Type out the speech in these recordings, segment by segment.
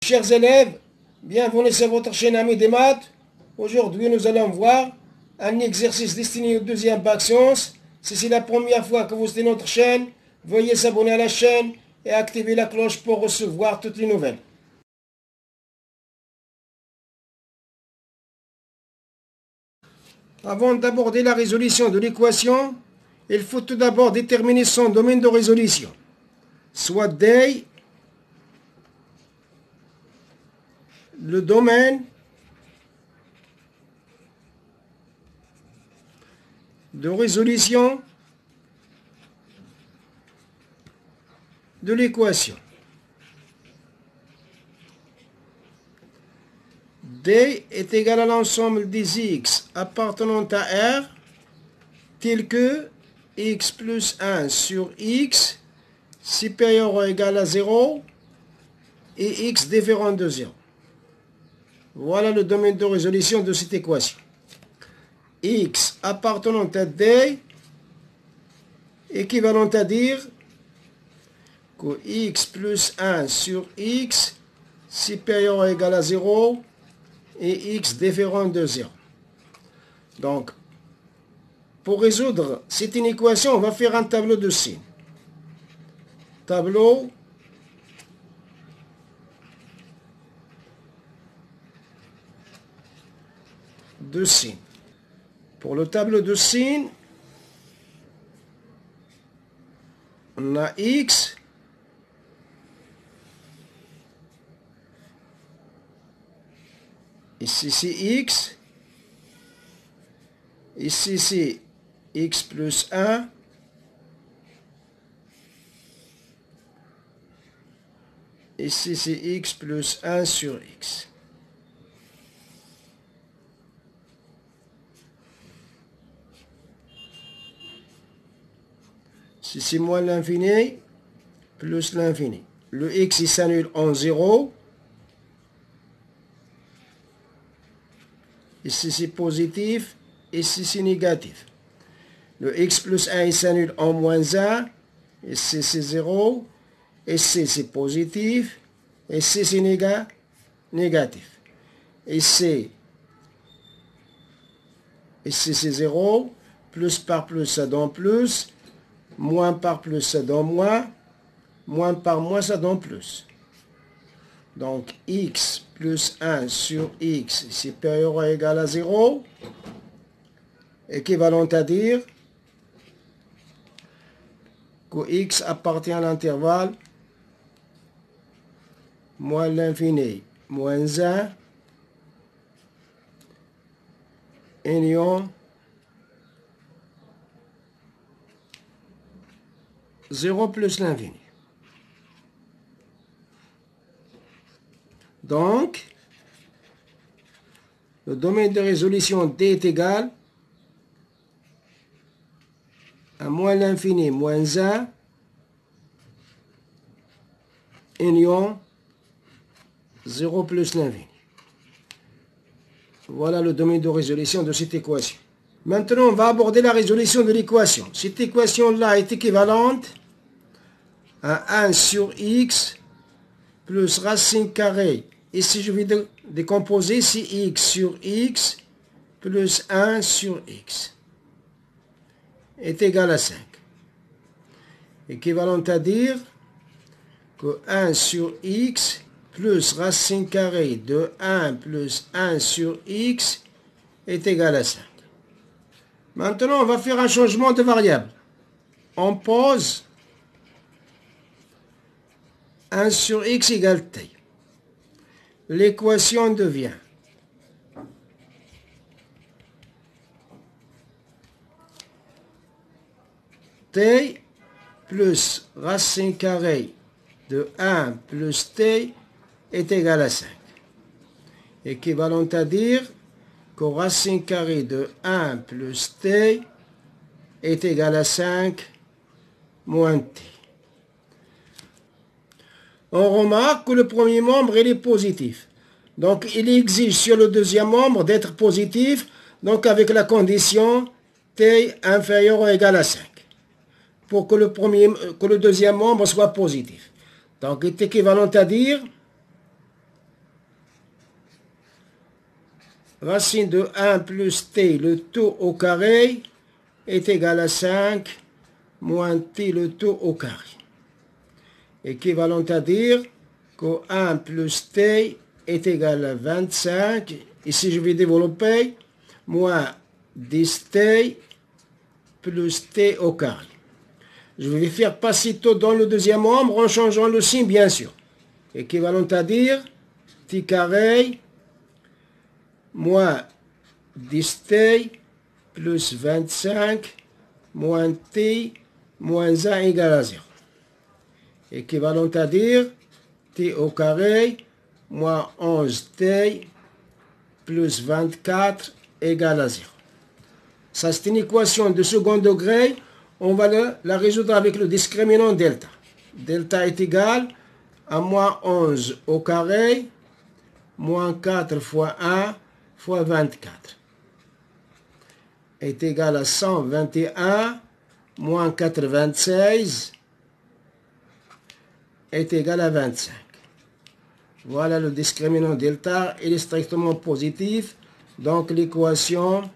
Chers élèves, bienvenue sur votre chaîne Ami des maths. Aujourd'hui, nous allons voir un exercice destiné au deuxième bac sciences. Si c'est la première fois que vous êtes notre chaîne, veuillez s'abonner à la chaîne et activer la cloche pour recevoir toutes les nouvelles. Avant d'aborder la résolution de l'équation, il faut tout d'abord déterminer son domaine de résolution, soit D, le domaine de résolution de l'équation. D est égal à l'ensemble des x appartenant à R, tel que x plus 1 sur x supérieur ou égal à 0 et x différent de 0. Voilà le domaine de résolution de cette équation. X appartenant à D équivalent à dire que x plus 1 sur x supérieur ou égal à 0 et x différent de 0. Donc, pour résoudre cette inéquation, on va faire un tableau de signes. Tableau de signes. Pour le tableau de signes, on a x ici c'est x, ici c'est x plus 1, ici c'est x plus 1 sur x. Ici c'est moins l'infini plus l'infini. Le x il s'annule en 0. Ici c'est positif, ici c'est négatif. Le x plus 1 il s'annule en moins 1, ici c'est 0, ici c'est positif, ici c'est négatif. Ici c'est 0, plus par plus ça donne plus, moins par plus ça donne moins par moins ça donne plus. Donc x plus 1 sur x supérieur ou égal à 0, équivalent à dire que x appartient à l'intervalle moins l'infini moins 1 union 0 plus l'infini. Donc, le domaine de résolution D est égal à moins l'infini moins 1 union 0 plus l'infini. Voilà le domaine de résolution de cette équation. Maintenant, on va aborder la résolution de l'équation. Cette équation-là est équivalente à 1 sur x plus racine carrée. Ici, je vais décomposer, c'est x sur x plus 1 sur x est égal à 5. Équivalent à dire que 1 sur x plus racine carrée de 1 plus 1 sur x est égal à 5. Maintenant, on va faire un changement de variable. On pose 1 sur x égale t. L'équation devient t plus racine carrée de 1 plus t est égal à 5. Équivalent à dire que racine carrée de 1 plus t est égal à 5 moins t. On remarque que le premier membre il est positif. Donc il exige sur le deuxième membre d'être positif, donc avec la condition t inférieur ou égal à 5. Pour que le deuxième membre soit positif. Donc il est équivalent à dire racine de 1 plus t, le tout au carré, est égal à 5 moins t, le tout au carré. Équivalent à dire que 1 plus t est égal à 25. Ici, je vais développer moins 10t plus t au carré. Je vais faire passer tout dans le deuxième nombre en changeant le signe, bien sûr. Équivalent à dire t carré moins 10t plus 25 moins t moins 1 égale à 0. Équivalent à dire t au carré moins 11t plus 24 égale à 0. Ça, c'est une équation de second degré. On va la résoudre avec le discriminant delta. Delta est égal à moins 11 au carré moins 4 fois 1 fois 24 est égal à 121 moins 96 est égal à 25. Voilà le discriminant delta, il est strictement positif. Donc l'équation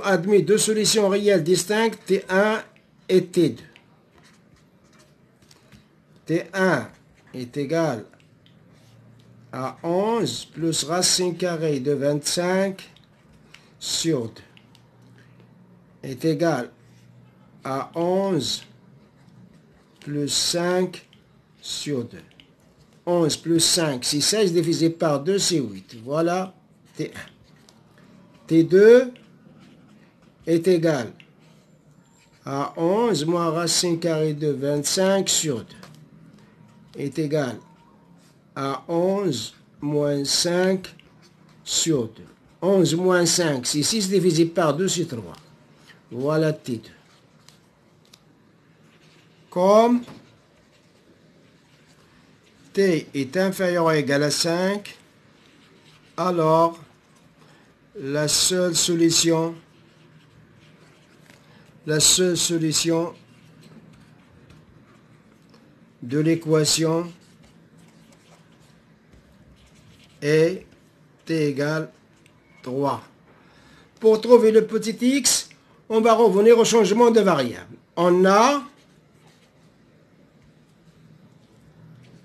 admet deux solutions réelles distinctes, T1 et T2. T1 est égal à 11 plus racine carrée de 25 sur 2 est égal à 11 plus 5 sur 2. 11 plus 5, c'est 16 divisé par 2, c'est 8. Voilà T1. T2 est égal à 11 moins racine carrée de 25 sur 2 est égal à 11 moins 5 sur 2. 11 moins 5, c'est 6 divisé par 2, c'est 3. Voilà T2. Comme T est inférieur ou égal à 5, alors la seule solution de l'équation est t égale 3. Pour trouver le petit x, on va revenir au changement de variable. On a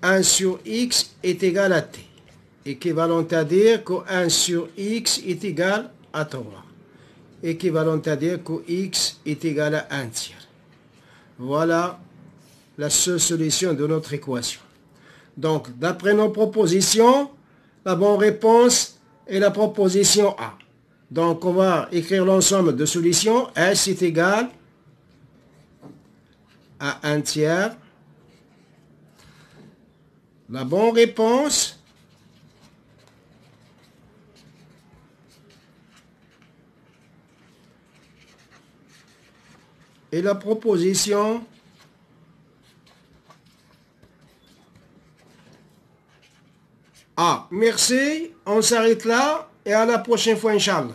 1 sur x est égal à t. Équivalent à dire que 1 sur x est égal à 3. Équivalent à dire que x est égal à 1 tiers. Voilà la seule solution de notre équation. Donc, d'après nos propositions, la bonne réponse est la proposition A. Donc, on va écrire l'ensemble de solutions. S est égal à 1 tiers. La bonne réponse est la proposition A. Merci, on s'arrête là et à la prochaine fois, Inch'Allah.